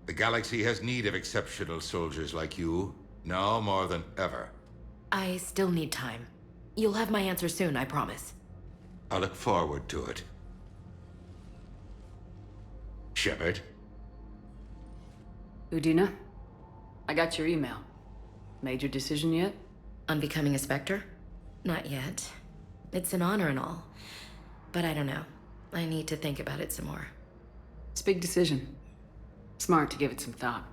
The galaxy has need of exceptional soldiers like you, now more than ever. I still need time. You'll have my answer soon, I promise. I look forward to it. Shepard? Udina, I got your email. Made your decision yet? On becoming a Spectre? Not yet. It's an honor and all. But I don't know. I need to think about it some more. It's a big decision. Smart to give it some thought.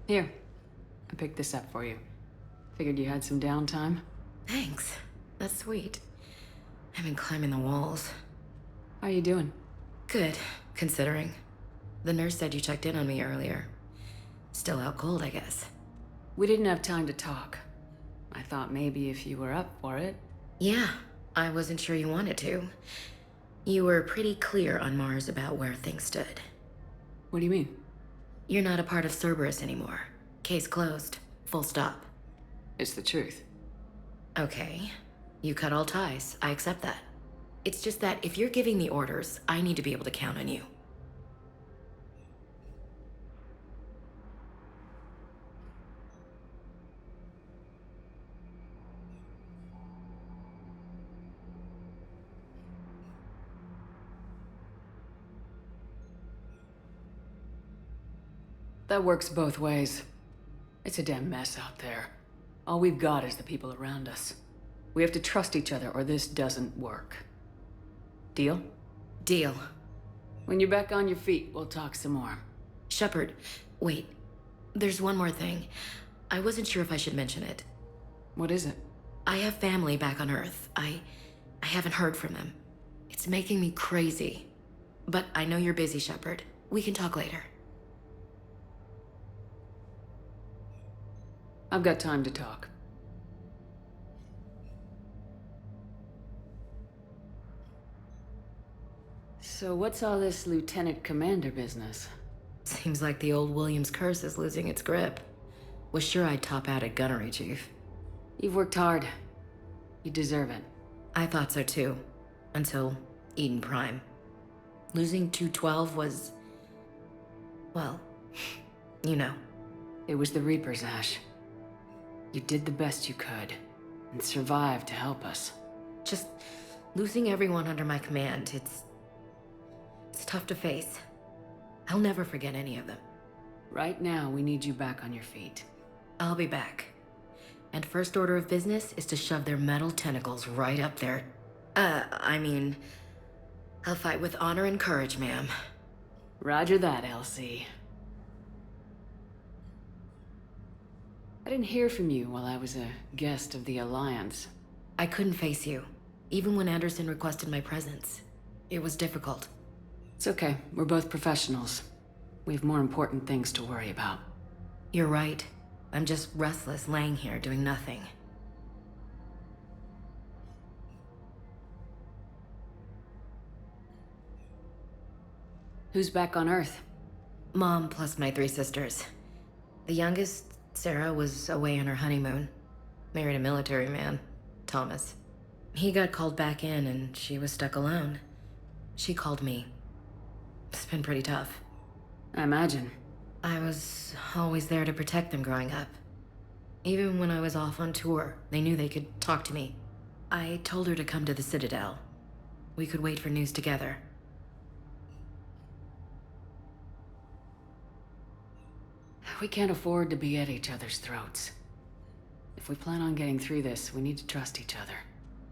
Here, I picked this up for you. Figured you had some downtime. Thanks. That's sweet. I've been climbing the walls. How you doing? Good, considering. The nurse said you checked in on me earlier. Still out cold, I guess. We didn't have time to talk. I thought maybe if you were up for it. Yeah, I wasn't sure you wanted to. You were pretty clear on Mars about where things stood. What do you mean? You're not a part of Cerberus anymore. Case closed. Full stop. It's the truth. Okay. You cut all ties. I accept that. It's just that if you're giving the orders, I need to be able to count on you. That works both ways. It's a damn mess out there. All we've got is the people around us. We have to trust each other or this doesn't work. Deal? Deal. When you're back on your feet, we'll talk some more. Shepard, wait. There's one more thing. I wasn't sure if I should mention it. What is it? I have family back on Earth. I haven't heard from them. It's making me crazy. But I know you're busy, Shepard. We can talk later. I've got time to talk. So what's all this Lieutenant Commander business? Seems like the old Williams curse is losing its grip. Was sure I'd top out at Gunnery, Chief. You've worked hard. You deserve it. I thought so too. Until Eden Prime. Losing 212 was... well, you know. It was the Reapers, Ash. You did the best you could, and survived to help us. Just losing everyone under my command, it's tough to face. I'll never forget any of them. Right now, we need you back on your feet. I'll be back. And first order of business is to shove their metal tentacles right up there. I'll fight with honor and courage, ma'am. Roger that, Elsie. I didn't hear from you while I was a guest of the Alliance. I couldn't face you, even when Anderson requested my presence. It was difficult. It's okay, we're both professionals. We have more important things to worry about. You're right. I'm just restless laying here doing nothing. Who's back on Earth? Mom plus my 3 sisters. The youngest, Sarah, was away on her honeymoon. Married a military man, Thomas. He got called back in and she was stuck alone. She called me. It's been pretty tough. I imagine. I was always there to protect them growing up. Even when I was off on tour, they knew they could talk to me. I told her to come to the Citadel. We could wait for news together. We can't afford to be at each other's throats. If we plan on getting through this, we need to trust each other.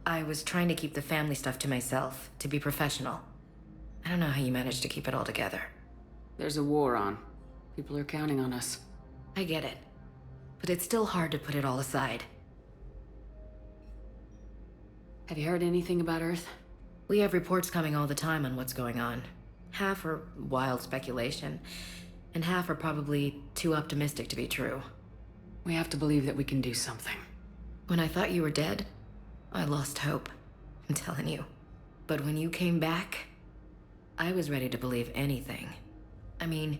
I was trying to keep the family stuff to myself, to be professional. I don't know how you managed to keep it all together. There's a war on. People are counting on us. I get it. But it's still hard to put it all aside. Have you heard anything about Earth? We have reports coming all the time on what's going on. Half are wild speculation, and half are probably too optimistic to be true. We have to believe that we can do something. When I thought you were dead, I lost hope. I'm telling you. But when you came back, I was ready to believe anything. I mean,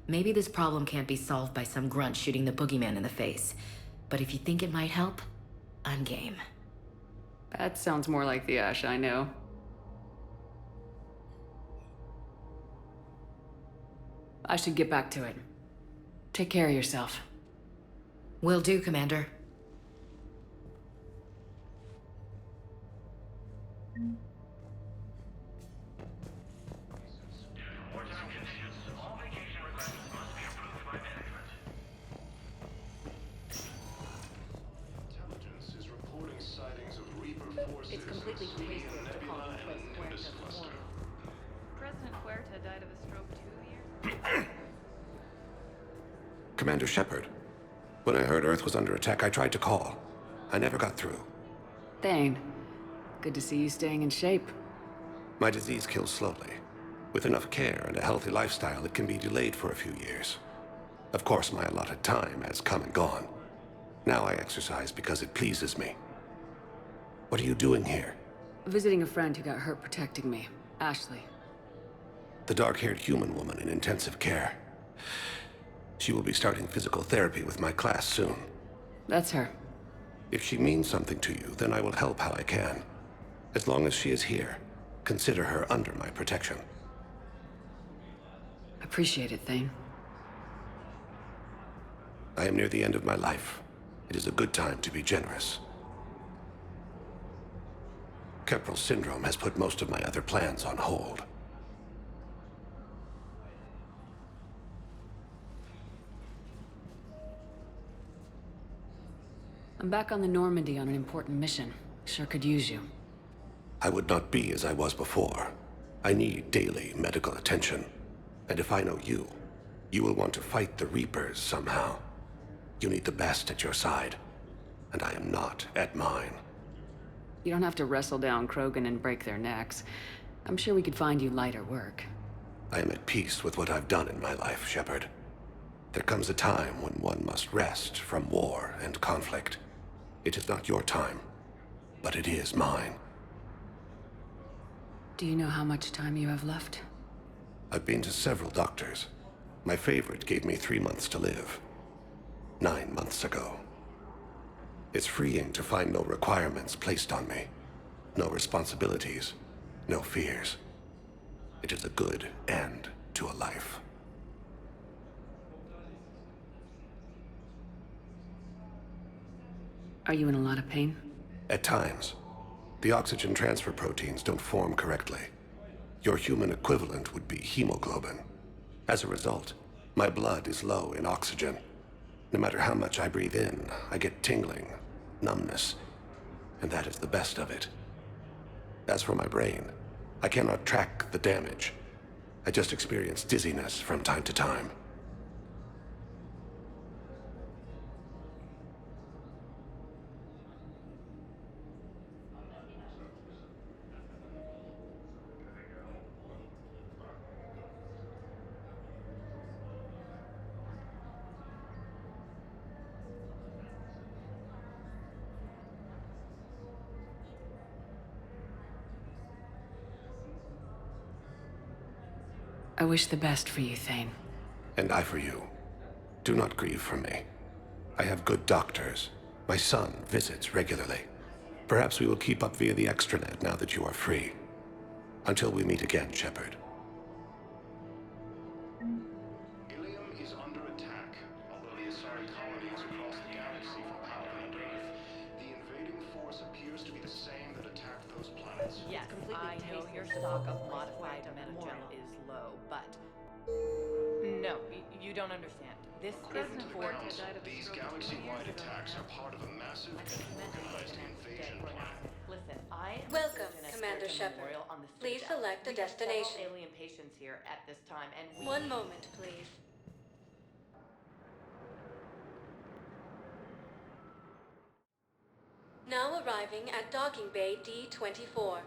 maybe this problem can't be solved by some grunt shooting the boogeyman in the face. But if you think it might help, I'm game. That sounds more like the Ash I know. I should get back to it. Take care of yourself. Will do, Commander. Intelligence is reporting sightings of Reaper forces It's completely in Celia, tasteless to call Nebula, the place and Puerto Nimbus for cluster. water. President Huerta died of a stroke 2 years. Commander Shepard. When I heard Earth was under attack, I tried to call. I never got through. Thane, good to see you staying in shape. My disease kills slowly. With enough care and a healthy lifestyle, it can be delayed for a few years. Of course, my allotted time has come and gone. Now I exercise because it pleases me. What are you doing here? Visiting a friend who got hurt protecting me, Ashley. The dark-haired human woman in intensive care. She will be starting physical therapy with my class soon. That's her. If she means something to you, then I will help how I can. As long as she is here, consider her under my protection. Appreciate it, Thane. I am near the end of my life. It is a good time to be generous. Kepral syndrome has put most of my other plans on hold. I'm back on the Normandy on an important mission. Sure could use you. I would not be as I was before. I need daily medical attention. And if I know you, you will want to fight the Reapers somehow. You need the best at your side, and I am not at mine. You don't have to wrestle down Krogan and break their necks. I'm sure we could find you lighter work. I am at peace with what I've done in my life, Shepard. There comes a time when one must rest from war and conflict. It is not your time, but it is mine. Do you know how much time you have left? I've been to several doctors. My favorite gave me 3 months to live. 9 months ago. It's freeing to find no requirements placed on me. No responsibilities. No fears. It is a good end to a life. Are you in a lot of pain? At times, the oxygen transfer proteins don't form correctly. Your human equivalent would be hemoglobin. As a result, my blood is low in oxygen. No matter how much I breathe in, I get tingling, numbness, and that is the best of it. As for my brain, I cannot track the damage. I just experience dizziness from time to time. I wish the best for you, Thane. And I for you. Do not grieve for me. I have good doctors. My son visits regularly. Perhaps we will keep up via the extranet now that you are free. Until we meet again, Shepard. Ilium is under attack. Although the Asari colony is across the galaxy from Paladin and Earth, the invading force appears to be the same that attacked those planets. Yes, I know your stock of modified metagel is low, but... No, you don't understand. This isn't for... These galaxy-wide attacks are part of a massive and organized invasion plan. Listen, I am Welcome, an Commander Escort Shepard. Memorial on the Please Citadel. select a We have several destination. alien patients here at this time, and we... One moment, please. Now arriving at Docking Bay D-24.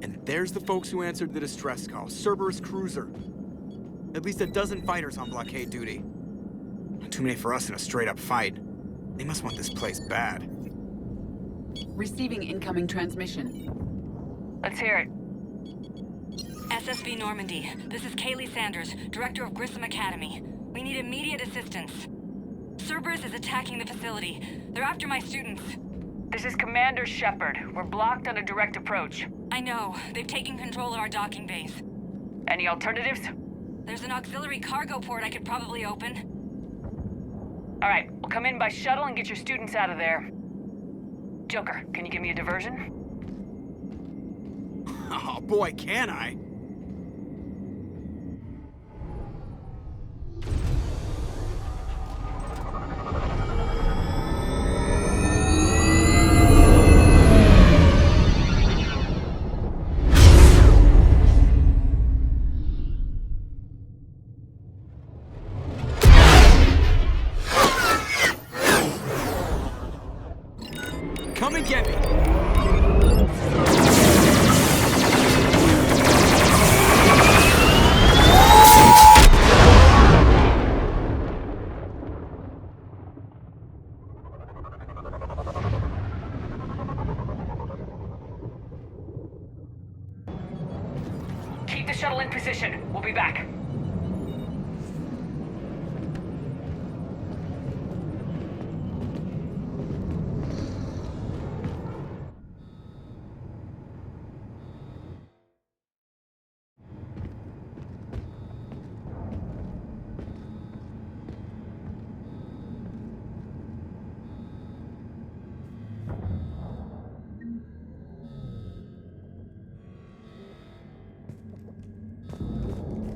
And there's the folks who answered the distress call. Cerberus cruiser. At least a dozen fighters on blockade duty. Not too many for us in a straight-up fight. They must want this place bad. Receiving incoming transmission. Let's hear it. SSV Normandy. This is Kaylee Sanders, Director of Grissom Academy. We need immediate assistance. Cerberus is attacking the facility. They're after my students. This is Commander Shepard. We're blocked on a direct approach. I know. They've taken control of our docking bays. Any alternatives? There's an auxiliary cargo port I could probably open. All right, we'll come in by shuttle and get your students out of there. Joker, can you give me a diversion? Oh boy, can I? Come and get me! Keep the shuttle in position. We'll be back.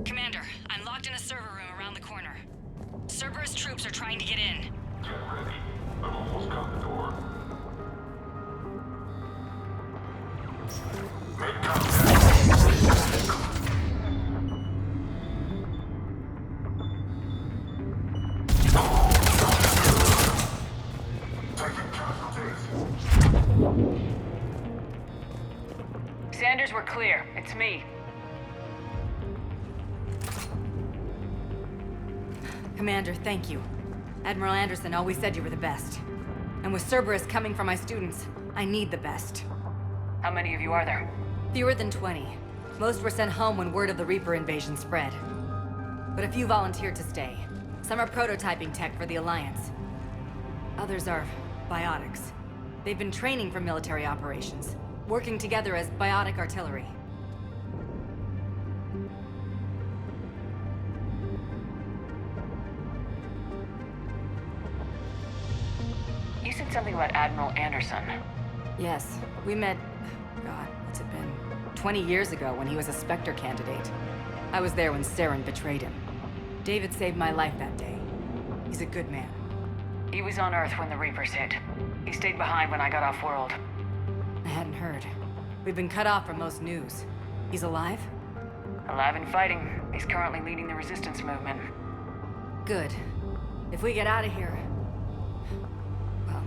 Commander, I'm locked in a server room around the corner. Cerberus troops are trying to get in. Get ready. I've almost got the door. Make contact. Taking casualties. Sanders, we're clear. It's me. Commander, thank you. Admiral Anderson always said you were the best. And with Cerberus coming for my students, I need the best. How many of you are there? Fewer than 20. Most were sent home when word of the Reaper invasion spread. But a few volunteered to stay. Some are prototyping tech for the Alliance. Others are biotics. They've been training for military operations, working together as biotic artillery. You said something about Admiral Anderson. Yes, we met, God, what's it been? 20 years ago when he was a Spectre candidate. I was there when Saren betrayed him. David saved my life that day. He's a good man. He was on Earth when the Reapers hit. He stayed behind when I got off-world. I hadn't heard. We've been cut off from most news. He's alive? Alive and fighting. He's currently leading the resistance movement. Good. If we get out of here... well,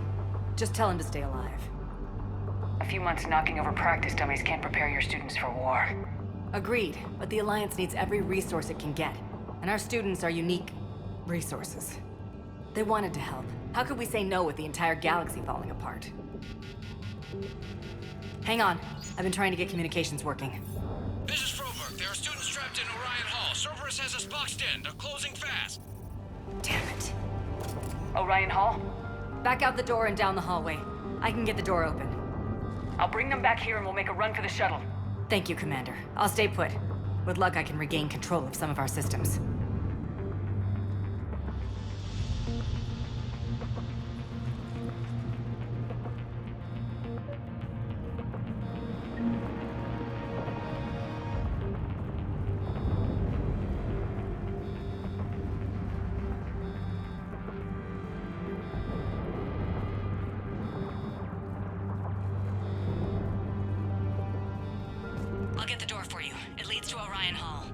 just tell him to stay alive. A few months knocking over practice dummies can't prepare your students for war. Agreed, but the Alliance needs every resource it can get. And our students are unique resources. They wanted to help. How could we say no with the entire galaxy falling apart? Hang on. I've been trying to get communications working. This is Froberg. There are students trapped in Orion Hall. Cerberus has us boxed in. They're closing fast. Damn it. Orion Hall? Back out the door and down the hallway. I can get the door open. I'll bring them back here and we'll make a run for the shuttle. Thank you, Commander. I'll stay put. With luck, I can regain control of some of our systems. I'll get the door for you. It leads to Orion Hall.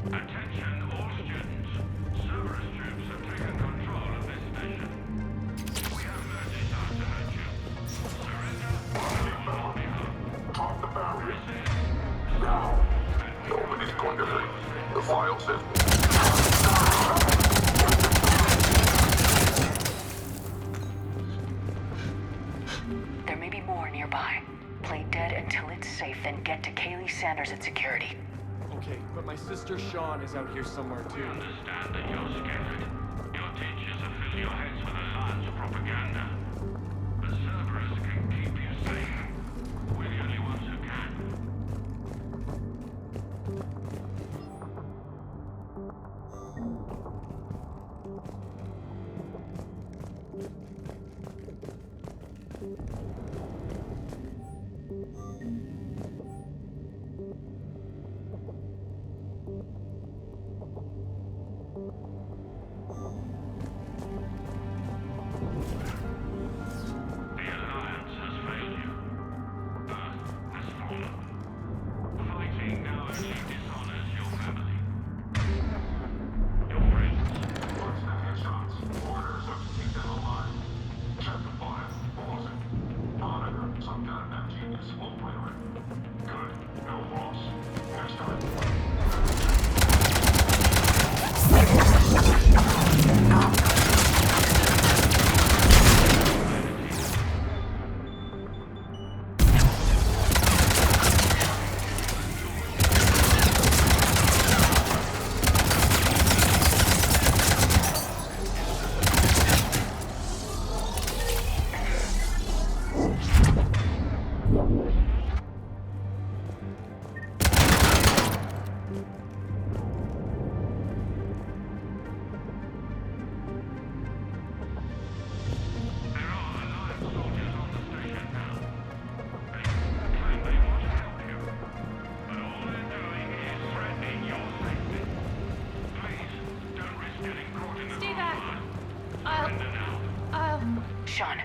Attention all students. Cerberus troops have taken control of this station. We have no desire to hurt you. Surrender or you will be hurt. Drop the barriers. Now. Nobody's going to hurt you. The file says... There may be more nearby. Play dead until it's safe, then get to Kaylee Sanders at security. Okay, but my sister Sean is out here somewhere too. We understand that you're scared. Your teachers have filled your heads with alliance propaganda. But Cerberus can keep you safe. We're the only ones who can. The Alliance has failed you. Earth has fallen. Fighting now only dishonors your family. Your friends. What's the headshots? Orders are to keep them alive. Check the file. Pause it. Monitor. Some goddamn genius won't play with it. Good. No loss. Next time. There are Alliance soldiers on the station now. They claim they want to help you. But all they're doing is threatening your safety. Please, don't risk getting caught in the Stay back. crossfire. Surrender now. Sean,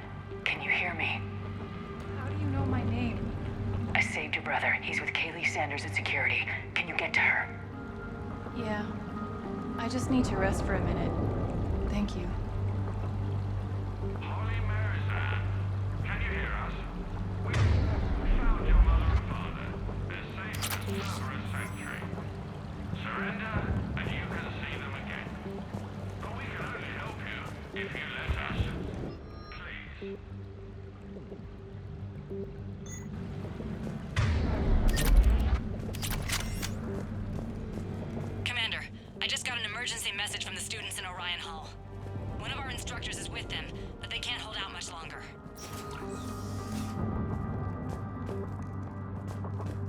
can you hear me? How do you know my name? I saved your brother. He's with Kaylee Sanders at security. Can you get to her? Yeah. I just need to rest for a minute. Thank you. Holy Mary's Anne, can you hear us? We found your mother and father. They're safe in the Cerberus sanctuary. Surrender, and you can see them again. But we can only help you if you let us. Please. Commander, I just got an emergency message from the students in Orion Hall. One of our instructors is with them, but they can't hold out much longer.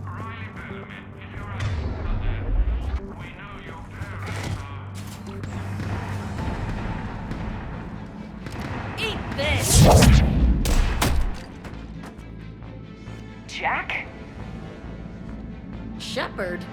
Riley Bellamy, if you're out there, we know your parents are... Eat this! Jack? Shepard?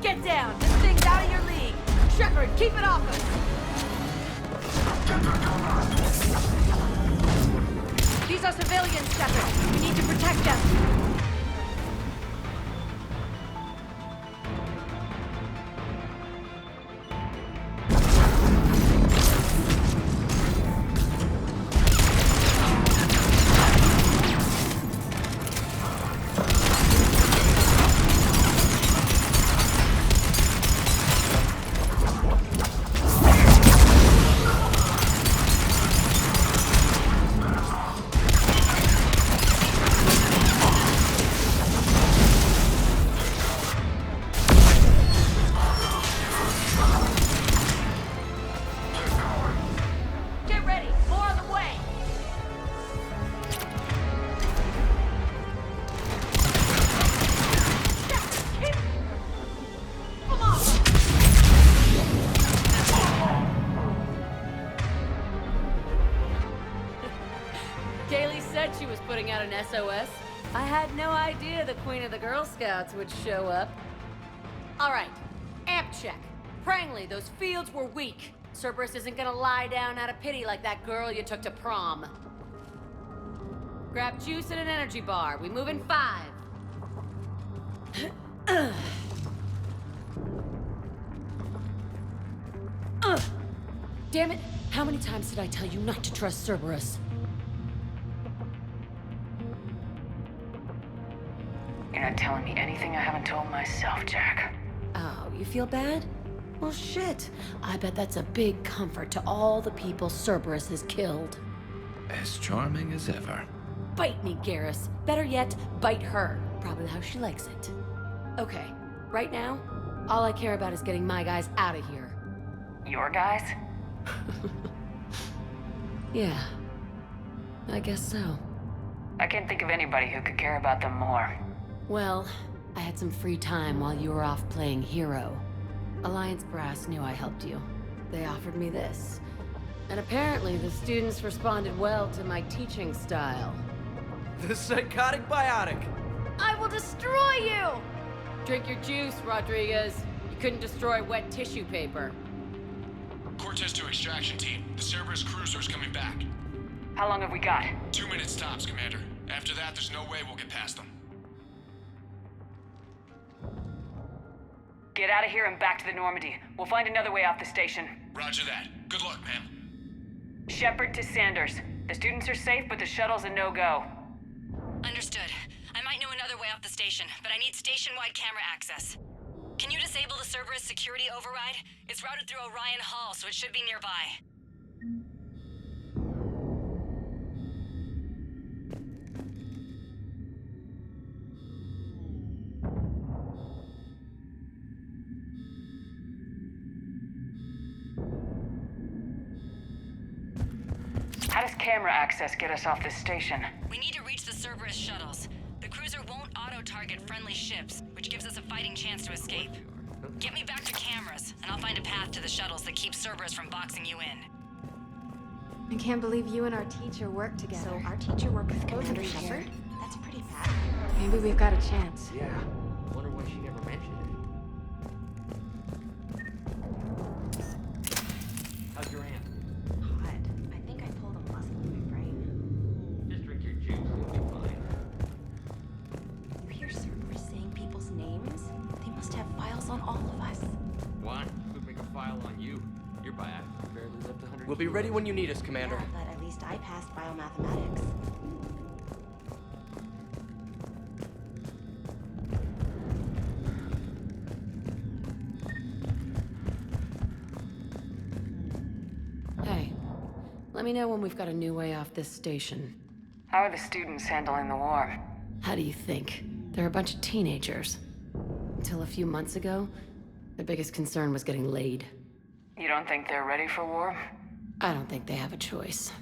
Get down! This thing's out of your league! Shepard, keep it off us! These are civilians, Shepard. We need to protect them. She was putting out an SOS. I had no idea the Queen of the Girl Scouts would show up. All right, amp check. Prangley, those fields were weak. Cerberus isn't gonna lie down out of pity like that girl you took to prom. Grab juice and an energy bar. We move in 5. Damn it! How many times did I tell you not to trust Cerberus? You're not telling me anything I haven't told myself, Jack. Oh, you feel bad? Well, shit. I bet that's a big comfort to all the people Cerberus has killed. As charming as ever. Bite me, Garrus. Better yet, bite her. Probably how she likes it. Okay, right now, all I care about is getting my guys out of here. Your guys? Yeah. I guess so. I can't think of anybody who could care about them more. Well, I had some free time while you were off playing hero. Alliance Brass knew I helped you. They offered me this. And apparently the students responded well to my teaching style. The psychotic biotic! I will destroy you! Drink your juice, Rodriguez. You couldn't destroy wet tissue paper. Cortez to extraction team. The Cerberus cruiser's coming back. How long have we got? 2 minutes tops, Commander. After that, there's no way we'll get past them. Get out of here and back to the Normandy. We'll find another way off the station. Roger that. Good luck, ma'am. Shepard to Sanders. The students are safe, but the shuttle's a no-go. Understood. I might know another way off the station, but I need station-wide camera access. Can you disable the Cerberus security override? It's routed through Orion Hall, so it should be nearby. How does camera access get us off this station? We need to reach the Cerberus shuttles. The cruiser won't auto-target friendly ships, which gives us a fighting chance to escape. Get me back to cameras, and I'll find a path to the shuttles that keeps Cerberus from boxing you in. I can't believe you and our teacher work together. So our teacher worked with Commander Shepard? That's pretty bad. Maybe we've got a chance. Yeah. Wonder why she never mentioned it. How's your aunt? Hot. I think I pulled a muscle in my brain. Just drink your juice, you'll be fine. You hear Cerberus saying people's names? They must have files on all of us. Why? Could make a file on you. Your biotic barely lived 100 We'll be ready when you need us, Commander. Yeah, but at least I passed biomathematics. Hey, let me know when we've got a new way off this station. How are the students handling the war? How do you think? They're a bunch of teenagers. Until a few months ago, their biggest concern was getting laid. You don't think they're ready for war? I don't think they have a choice.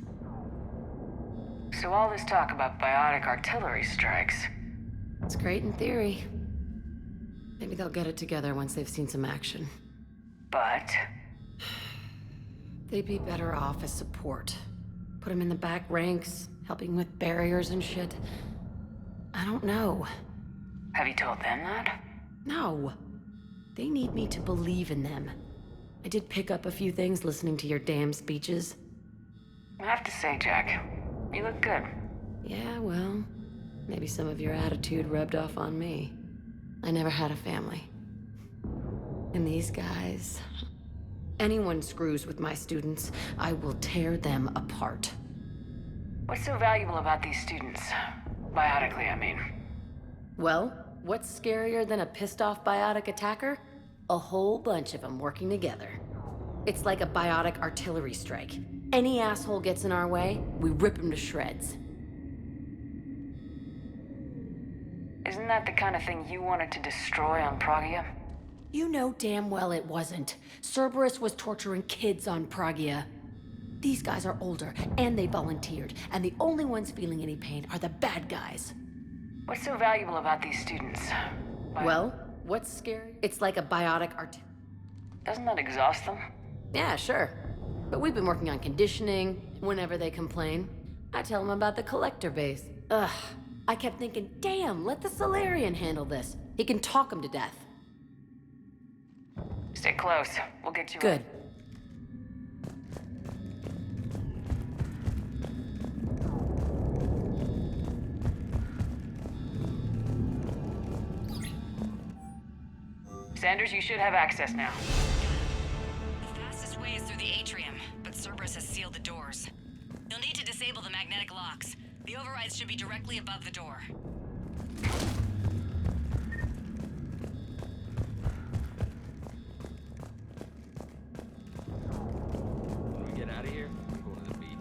So all this talk about biotic artillery strikes. It's great in theory. Maybe they'll get it together once they've seen some action. But... they'd be better off as support. Put them in the back ranks, helping with barriers and shit. I don't know. Have you told them that? No. They need me to believe in them. I did pick up a few things listening to your damn speeches. I have to say, Jack, you look good. Yeah, well, maybe some of your attitude rubbed off on me. I never had a family. And these guys... Anyone screws with my students, I will tear them apart. What's so valuable about these students? Biotically, I mean. Well, what's scarier than a pissed-off biotic attacker? A whole bunch of them working together. It's like a biotic artillery strike. Any asshole gets in our way, we rip him to shreds. Isn't that the kind of thing you wanted to destroy on Pragia? You know damn well it wasn't. Cerberus was torturing kids on Pragia. These guys are older, and they volunteered, and the only ones feeling any pain are the bad guys. What's so valuable about these students? Well, what's scary? It's like a biotic Doesn't that exhaust them? Yeah, sure. But we've been working on conditioning. Whenever they complain, I tell them about the collector base. Ugh. I kept thinking, damn, let the Solarian handle this. He can talk them to death. Stay close. We'll get you Good. Sanders, you should have access now. The fastest way is through the atrium, but Cerberus has sealed the doors. You'll need to disable the magnetic locks. The overrides should be directly above the door. When we get out of here, we're going to the beach.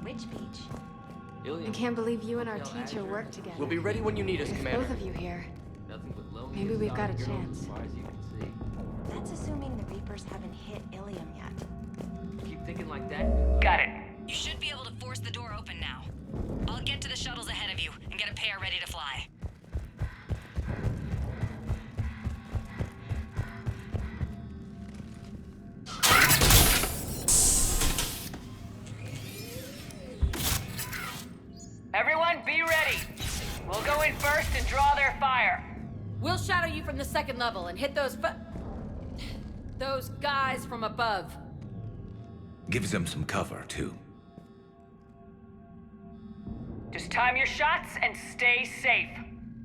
Which beach? I can't believe you and our teacher work together. We'll be ready when you need us, With Commander. both of you here. Nothing but lonely Maybe and we've got a solid girls chance. as far as you can see. That's assuming the Reapers haven't hit Ilium yet. You keep thinking like that? Got it. You should be able to force the door open now. I'll get to the shuttles ahead of you and get a pair ready to fly. Everyone, be ready. We'll go in first and draw their fire. We'll shadow you from the second level and hit those guys from above. Gives them some cover, too. Just time your shots and stay safe.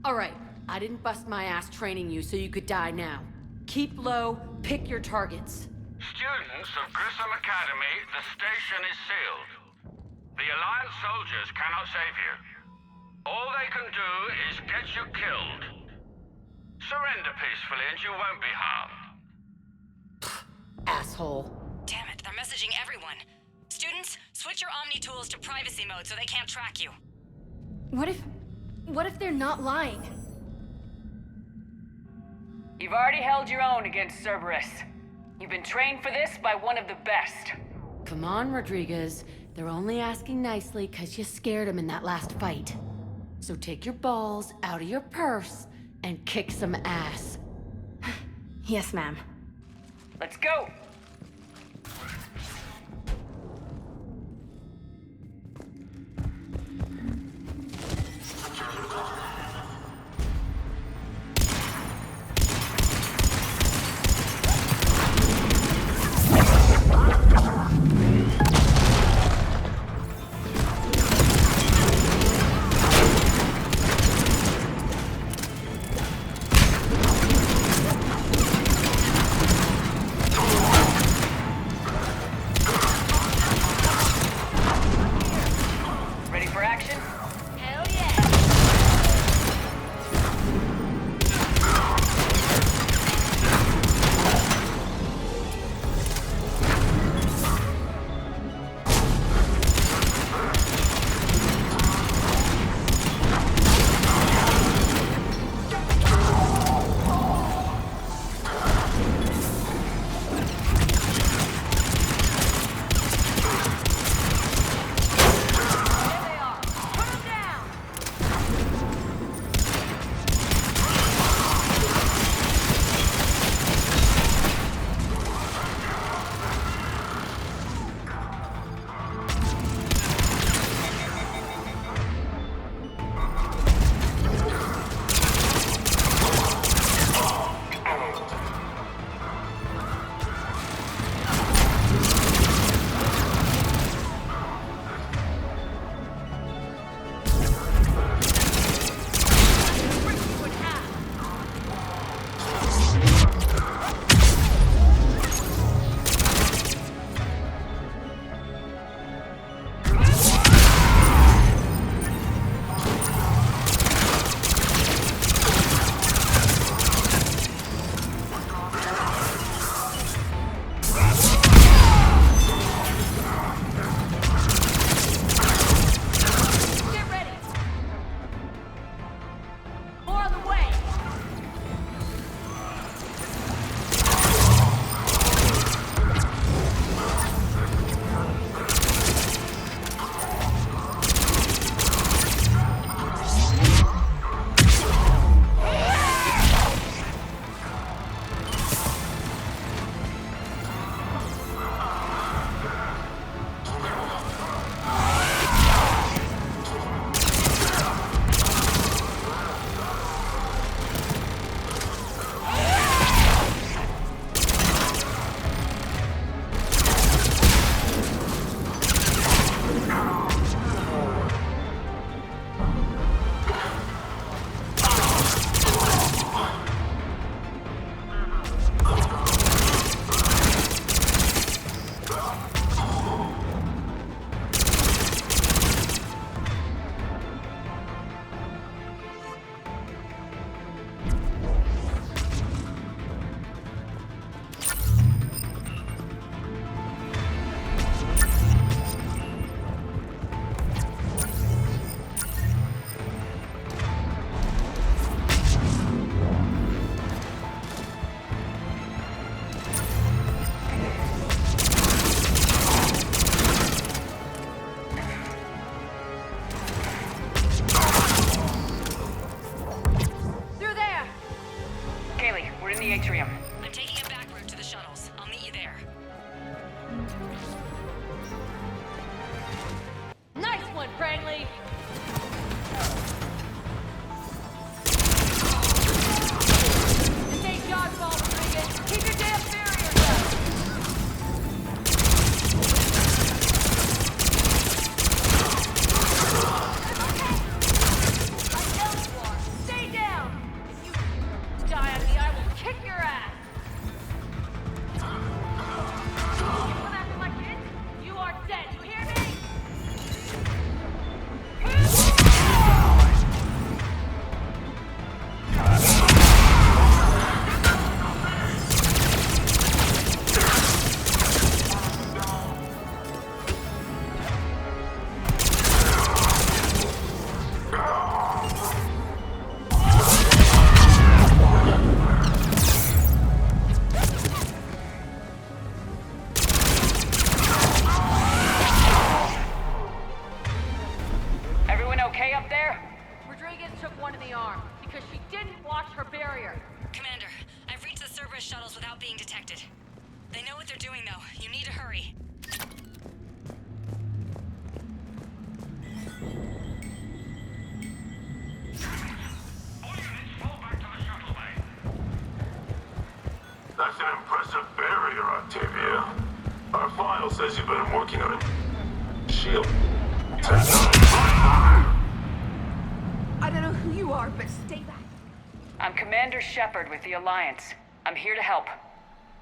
All right, I didn't bust my ass training you so you could die now. Keep low, pick your targets. Students of Grissom Academy, the station is sealed. The Alliance soldiers cannot save you. All they can do is get you killed. Surrender peacefully and you won't be harmed. Asshole. Damn it, they're messaging everyone. Students, switch your Omni tools to privacy mode so they can't track you. What if they're not lying? You've already held your own against Cerberus. You've been trained for this by one of the best. Come on, Rodriguez. They're only asking nicely because you scared them in that last fight. So take your balls out of your purse and kick some ass. Yes, ma'am. Let's go! tunnels without being detected. They know what they're doing, though. You need to hurry. That's an impressive barrier, Octavia. Our file says you've been working on a shield technology. I don't know who you are, but stay back. I'm Commander Shepard with the Alliance. I'm here to help.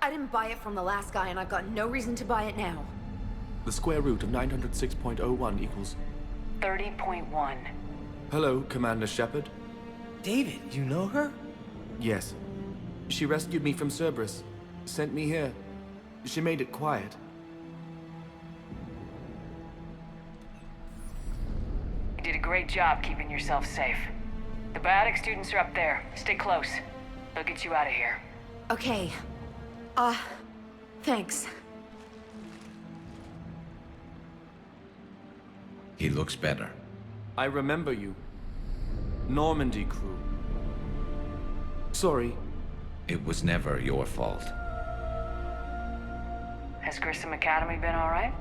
I didn't buy it from the last guy, and I've got no reason to buy it now. The square root of 906.01 equals... 30.1. Hello, Commander Shepard. David, you know her? Yes. She rescued me from Cerberus. Sent me here. She made it quiet. You did a great job keeping yourself safe. The biotic students are up there. Stay close. They'll get you out of here. Okay. Thanks. He looks better. I remember you. Normandy crew. Sorry. It was never your fault. Has Grissom Academy been all right?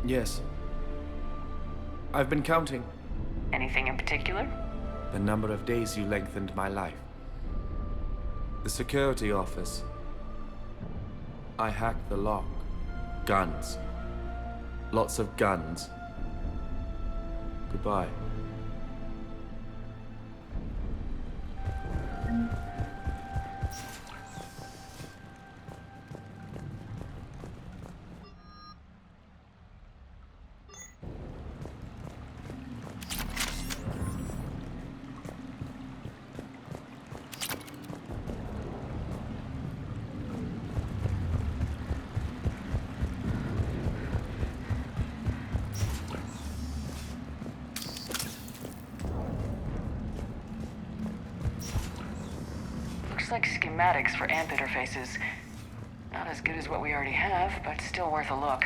Yes. I've been counting. Anything in particular? The number of days you lengthened my life. The security office. I hacked the lock. Guns. Lots of guns. Goodbye. Looks like schematics for AMP interfaces. Not as good as what we already have, but still worth a look.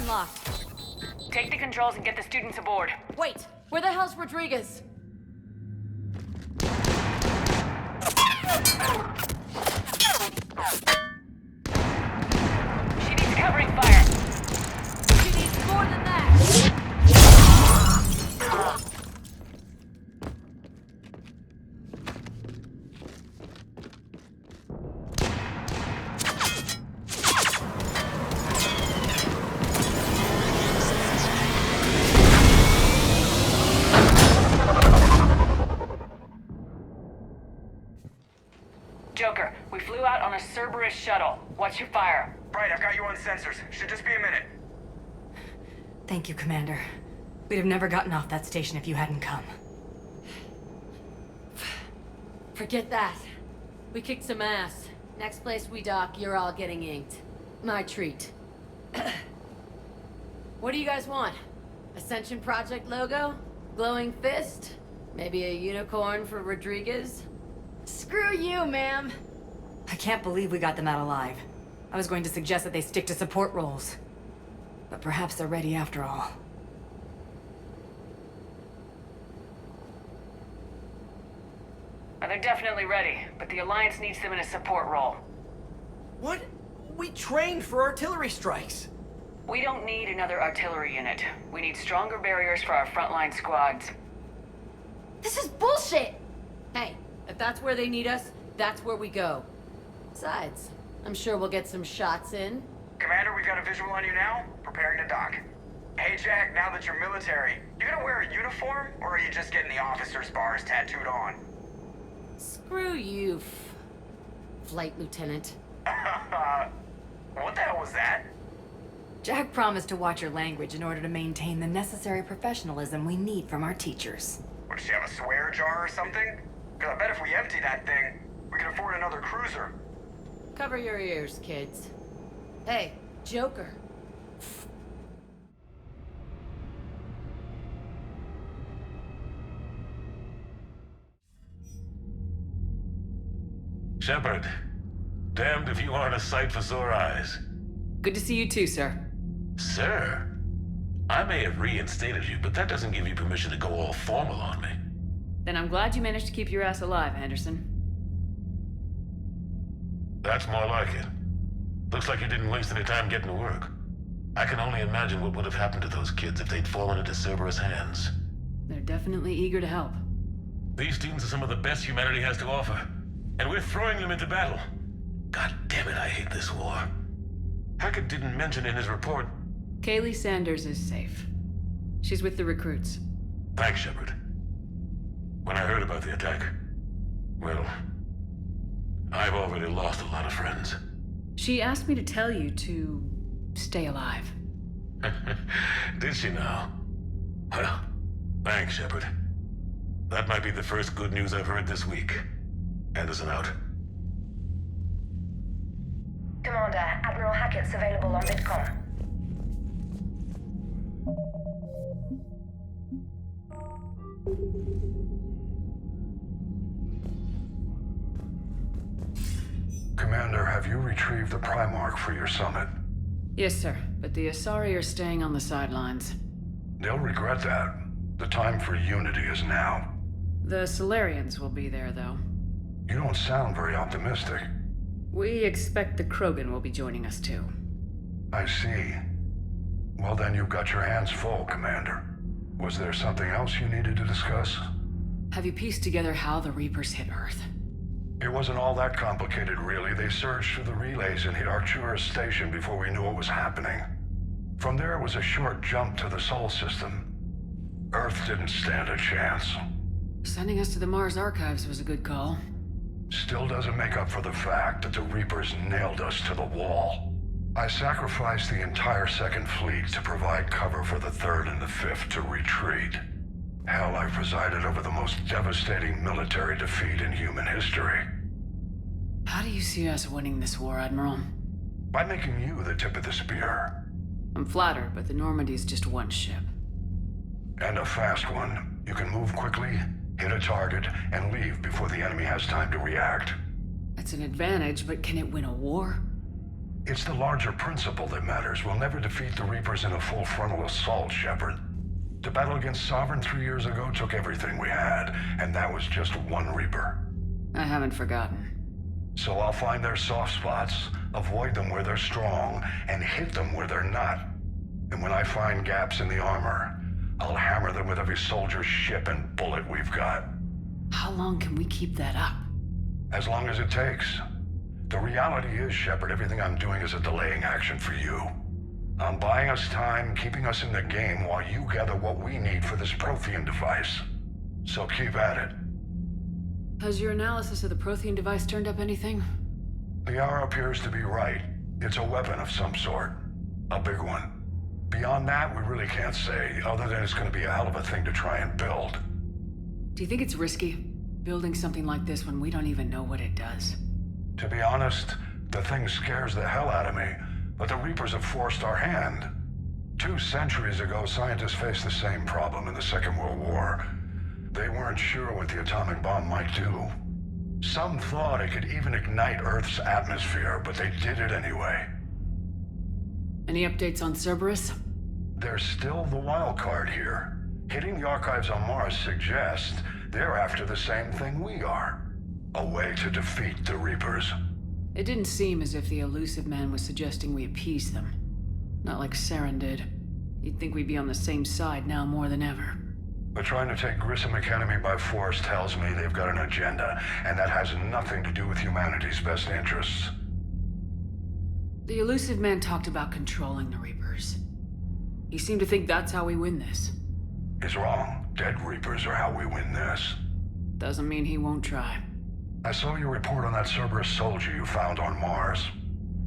unlocked. Take the controls and get the students aboard. Wait, where the hell's Rodriguez? She needs covering fire. She needs more than that. Joker, we flew out on a Cerberus shuttle. What's your fire? Right, I've got you on sensors. Should just be a minute. Thank you, Commander. We'd have never gotten off that station if you hadn't come. Forget that. We kicked some ass. Next place we dock, you're all getting inked. My treat. What do you guys want? Ascension Project logo? Glowing fist? Maybe a unicorn for Rodriguez? Screw you, ma'am! I can't believe we got them out alive. I was going to suggest that they stick to support roles. But perhaps they're ready after all. They're definitely ready, but the Alliance needs them in a support role. What? We trained for artillery strikes. We don't need another artillery unit. We need stronger barriers for our frontline squads. This is bullshit! Hey, if that's where they need us, that's where we go. Besides, I'm sure we'll get some shots in. Commander, we've got a visual on you now. Preparing to dock. Hey, Jack, now that you're military, you gonna wear a uniform, or are you just getting the officer's bars tattooed on? Screw you, Flight Lieutenant. What the hell was that? Jack promised to watch your language in order to maintain the necessary professionalism we need from our teachers. What, does she have a swear jar or something? Because I bet if we empty that thing, we can afford another cruiser. Cover your ears, kids. Hey, Joker. Shepard, damned if you aren't a sight for sore eyes. Good to see you too, sir. Sir? I may have reinstated you, but that doesn't give you permission to go all formal on me. Then I'm glad you managed to keep your ass alive, Anderson. That's more like it. Looks like you didn't waste any time getting to work. I can only imagine what would have happened to those kids if they'd fallen into Cerberus' hands. They're definitely eager to help. These students are some of the best humanity has to offer, and we're throwing them into battle. God damn it, I hate this war. Hackett didn't mention in his report. Kaylee Sanders is safe. She's with the recruits. Thanks, Shepard. When I heard about the attack, well, I've already lost a lot of friends. She asked me to tell you to stay alive. Did she now? Well, thanks, Shepard. That might be the first good news I've heard this week. Anderson out. Commander, Admiral Hackett's available on VidCom. Commander, have you retrieved the Primarch for your summit? Yes, sir, but the Asari are staying on the sidelines. They'll regret that. The time for unity is now. The Solarians will be there, though. You don't sound very optimistic. We expect the Krogan will be joining us, too. I see. Well, then you've got your hands full, Commander. Was there something else you needed to discuss? Have you pieced together how the Reapers hit Earth? It wasn't all that complicated, really. They surged through the relays and hit Arcturus Station before we knew what was happening. From there, it was a short jump to the Sol system. Earth didn't stand a chance. Sending us to the Mars Archives was a good call. Still doesn't make up for the fact that the Reapers nailed us to the wall. I sacrificed the entire Second Fleet to provide cover for the Third and the Fifth to retreat. Hell, I presided over the most devastating military defeat in human history. How do you see us winning this war, Admiral? By making you the tip of the spear. I'm flattered, but the Normandy's just one ship. And a fast one. You can move quickly, hit a target, and leave before the enemy has time to react. That's an advantage, but can it win a war? It's the larger principle that matters. We'll never defeat the Reapers in a full frontal assault, Shepard. The battle against Sovereign 3 years ago took everything we had, and that was just one Reaper. I haven't forgotten. So I'll find their soft spots, avoid them where they're strong, and hit them where they're not. And when I find gaps in the armor, I'll hammer them with every soldier, ship, and bullet we've got. How long can we keep that up? As long as it takes. The reality is, Shepard, everything I'm doing is a delaying action for you. I'm buying us time, keeping us in the game while you gather what we need for this Prothean device. So keep at it. Has your analysis of the Prothean device turned up anything? The hour appears to be right. It's a weapon of some sort. A big one. Beyond that, we really can't say, other than it's going to be a hell of a thing to try and build. Do you think it's risky, building something like this when we don't even know what it does? To be honest, the thing scares the hell out of me, but the Reapers have forced our hand. 2 centuries ago, scientists faced the same problem in the Second World War. They weren't sure what the atomic bomb might do. Some thought it could even ignite Earth's atmosphere, but they did it anyway. Any updates on Cerberus? They're still the wild card here. Hitting the archives on Mars suggests they're after the same thing we are. A way to defeat the Reapers. It didn't seem as if the Elusive Man was suggesting we appease them. Not like Saren did. You'd think we'd be on the same side now more than ever. But trying to take Grissom Academy by force tells me they've got an agenda, and that has nothing to do with humanity's best interests. The Elusive Man talked about controlling the Reapers. He seemed to think that's how we win this. He's wrong. Dead Reapers are how we win this. Doesn't mean he won't try. I saw your report on that Cerberus soldier you found on Mars.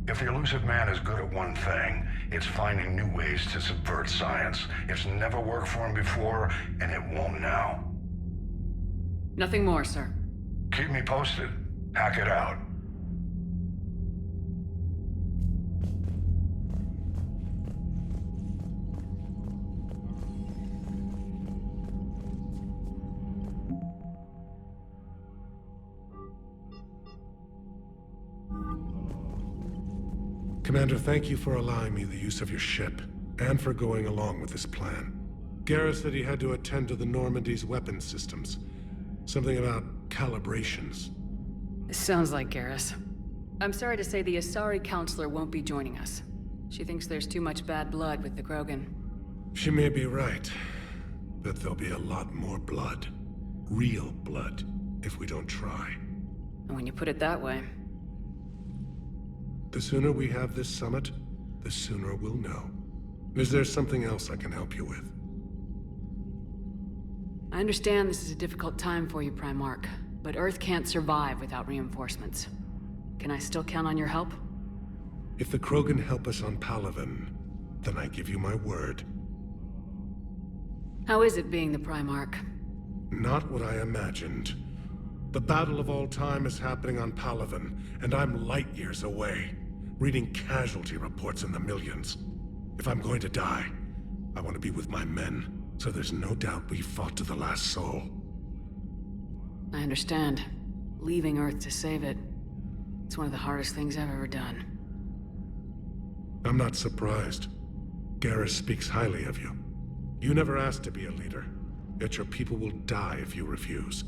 If the Elusive Man is good at one thing, it's finding new ways to subvert science. It's never worked for him before, and it won't now. Nothing more, sir. Keep me posted. Hack it out. Commander, thank you for allowing me the use of your ship, and for going along with this plan. Garrus said he had to attend to the Normandy's weapon systems. Something about calibrations. Sounds like Garrus. I'm sorry to say the Asari Counselor won't be joining us. She thinks there's too much bad blood with the Krogan. She may be right, but there'll be a lot more blood. Real blood, if we don't try. And when you put it that way... The sooner we have this summit, the sooner we'll know. Is there something else I can help you with? I understand this is a difficult time for you, Primarch, but Earth can't survive without reinforcements. Can I still count on your help? If the Krogan help us on Palaven, then I give you my word. How is it being the Primarch? Not what I imagined. The battle of all time is happening on Palaven, and I'm light years away, reading casualty reports in the millions. If I'm going to die, I want to be with my men, so there's no doubt we fought to the last soul. I understand. Leaving Earth to save it. It's one of the hardest things I've ever done. I'm not surprised. Garrus speaks highly of you. You never asked to be a leader, yet your people will die if you refuse.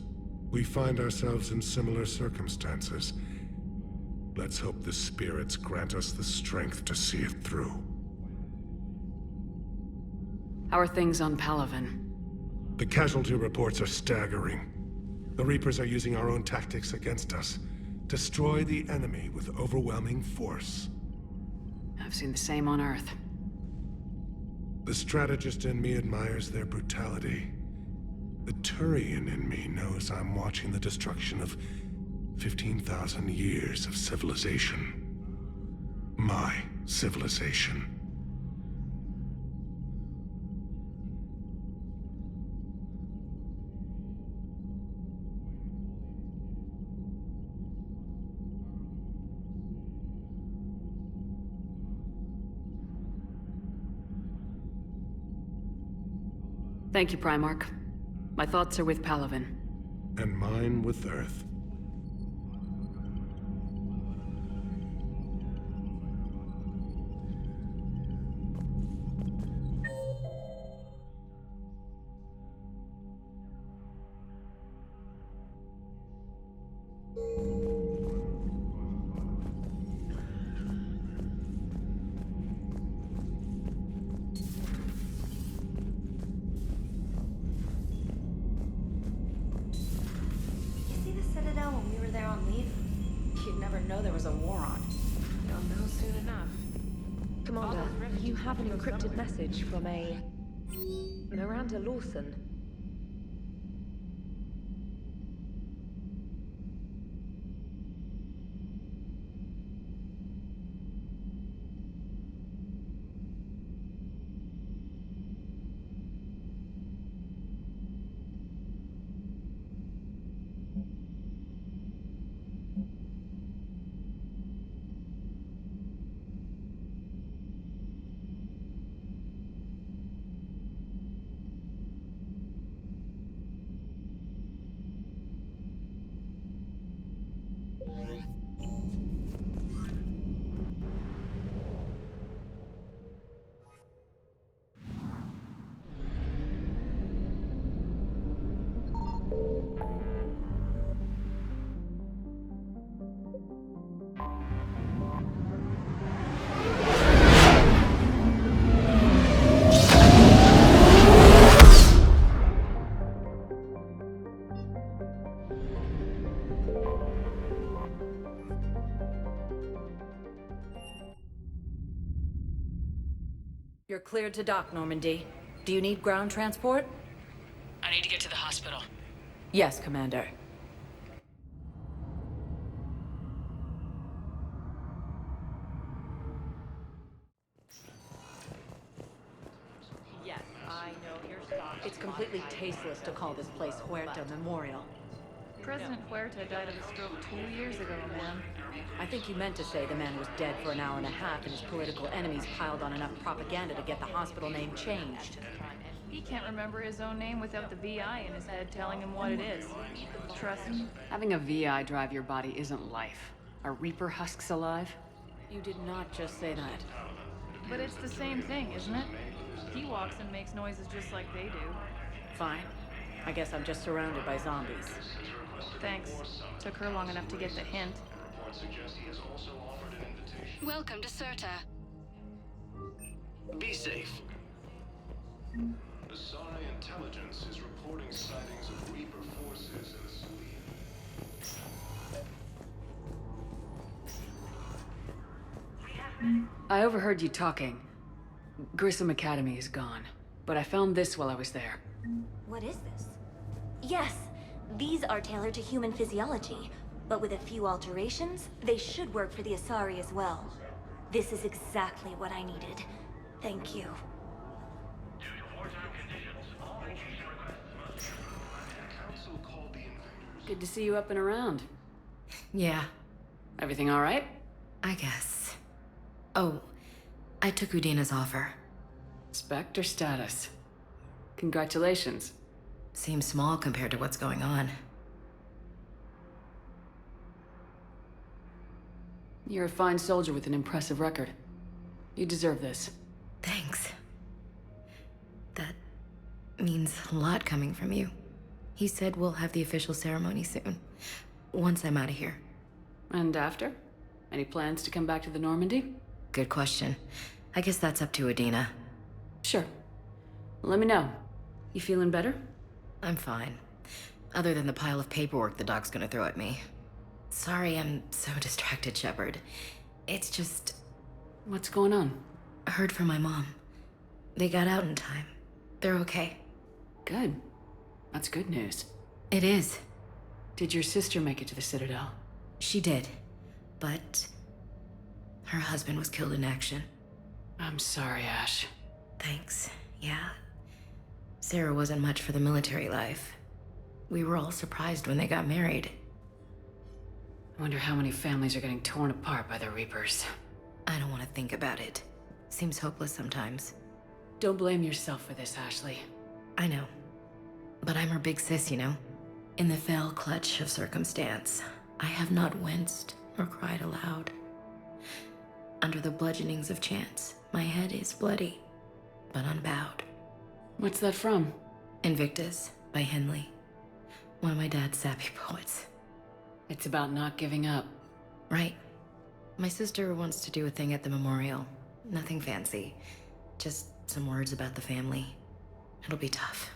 We find ourselves in similar circumstances. Let's hope the spirits grant us the strength to see it through. How are things on Palaven? The casualty reports are staggering. The Reapers are using our own tactics against us. Destroy the enemy with overwhelming force. I've seen the same on Earth. The strategist in me admires their brutality. The Turian in me knows I'm watching the destruction of 15,000 years of civilization. My civilization. Thank you, Primarch. My thoughts are with Palaven. And mine with Earth. know there was a war on. You'll know soon enough. Commander, you have an encrypted message from a Miranda Lawson. You're cleared to dock, Normandy. Do you need ground transport? I need to get to the hospital. Yes, Commander. Yes, I know your stock. It's completely tasteless to call this place Huerta Memorial. President Huerta died of a stroke 2 years ago, ma'am. I think you meant to say the man was dead for an hour and a half and his political enemies piled on enough propaganda to get the hospital name changed. He can't remember his own name without the VI in his head telling him what it is. Trust me. Having a VI drive your body isn't life. Are Reaper husks alive? You did not just say that. But it's the same thing, isn't it? He walks and makes noises just like they do. Fine. I guess I'm just surrounded by zombies. Thanks. Took her long enough to get the hint. Welcome to Serta. Be safe. Asari intelligence is reporting sightings of Reaper forces in the city. I overheard you talking. Grissom Academy is gone, but I found this while I was there. What is this? Yes, these are tailored to human physiology, but with a few alterations, they should work for the Asari as well. This is exactly what I needed. Thank you. Good to see you up and around. Yeah, Everything all right? I guess. Oh, I took Udina's offer. Spectre status. Congratulations. Seems small compared to what's going on. You're a fine soldier with an impressive record. You deserve this. Thanks. That means a lot coming from you. He said we'll have the official ceremony soon, once I'm out of here. And after? Any plans to come back to the Normandy? Good question. I guess that's up to Udina. Sure. Let me know. You feeling better? I'm fine. Other than the pile of paperwork the doc's gonna throw at me. Sorry I'm so distracted, Shepard. It's just... What's going on? I heard from my mom. They got out in time. They're okay. Good. That's good news. It is. Did your sister make it to the Citadel? She did. But... her husband was killed in action. I'm sorry, Ash. Thanks. Yeah. Sarah wasn't much for the military life. We were all surprised when they got married. I wonder how many families are getting torn apart by the Reapers. I don't want to think about it. Seems hopeless sometimes. Don't blame yourself for this, Ashley. I know. But I'm her big sis, you know? In the fell clutch of circumstance, I have not winced nor cried aloud. Under the bludgeonings of chance, my head is bloody, but unbowed. What's that from? Invictus by Henley. One of my dad's sappy poets. It's about not giving up. Right. My sister wants to do a thing at the memorial. Nothing fancy. Just some words about the family. It'll be tough.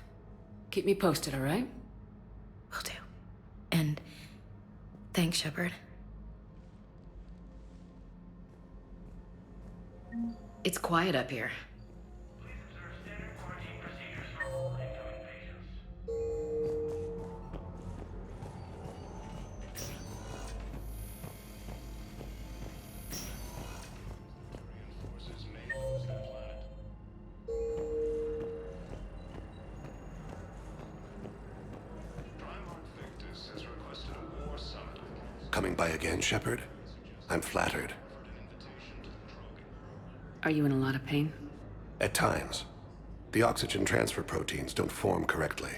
Keep me posted, all right? Will do. And thanks, Shepard. It's quiet up here. Coming by again, Shepard? I'm flattered. Are you in a lot of pain? At times. The oxygen transfer proteins don't form correctly.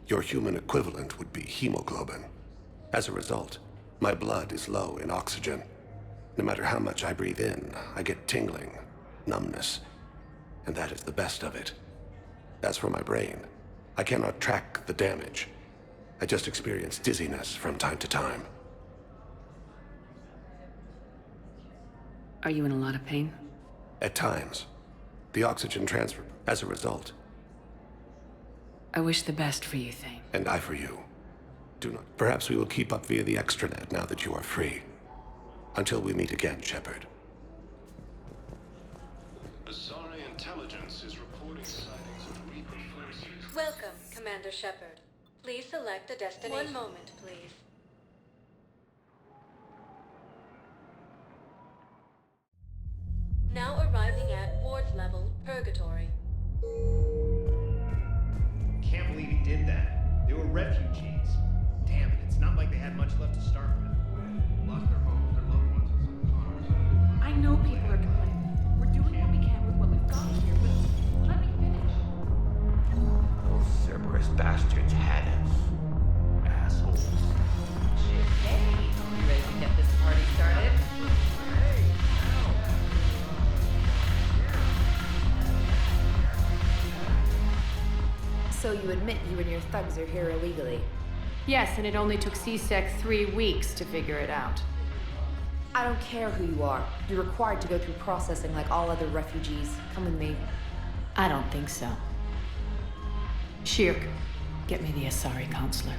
Your human equivalent would be hemoglobin. As a result, my blood is low in oxygen. No matter how much I breathe in, I get tingling, numbness, and that is the best of it. As for my brain, I cannot track the damage. I just experience dizziness from time to time. Are you in a lot of pain? At times. The oxygen transfer, as a result. I wish the best for you, Thane. And I for you. Do not. Perhaps we will keep up via the extranet now that you are free. Until we meet again, Shepard. Asari intelligence is reporting sightings of Reaper forces. Welcome, Commander Shepard. Please select a destination. One moment, please. Now arriving at Ward's level, Purgatory. Can't believe he did that. They were refugees. Damn it, it's not like they had much left to start with. Lost their homes, their loved ones, and some cars. I know people are complaining. We're doing what we can with what we've got here, but let me finish. Those Cerberus bastards had us. Assholes. Hey, you ready to get this party started? So you admit you and your thugs are here illegally? Yes, and it only took C-Sec 3 weeks to figure it out. I don't care who you are. You're required to go through processing like all other refugees. Come with me. I don't think so. Shirk, get me the Asari counselor.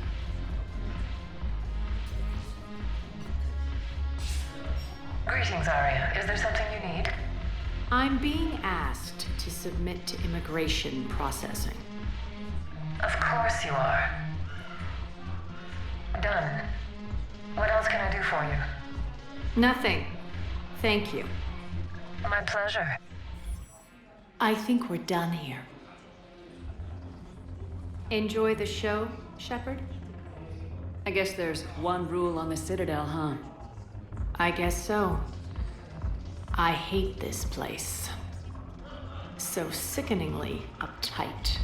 Greetings, Arya. Is there something you need? I'm being asked to submit to immigration processing. Of course you are. Done. What else can I do for you? Nothing. Thank you. My pleasure. I think we're done here. Enjoy the show, Shepard? I guess there's one rule on the Citadel, huh? I guess so. I hate this place. So sickeningly uptight.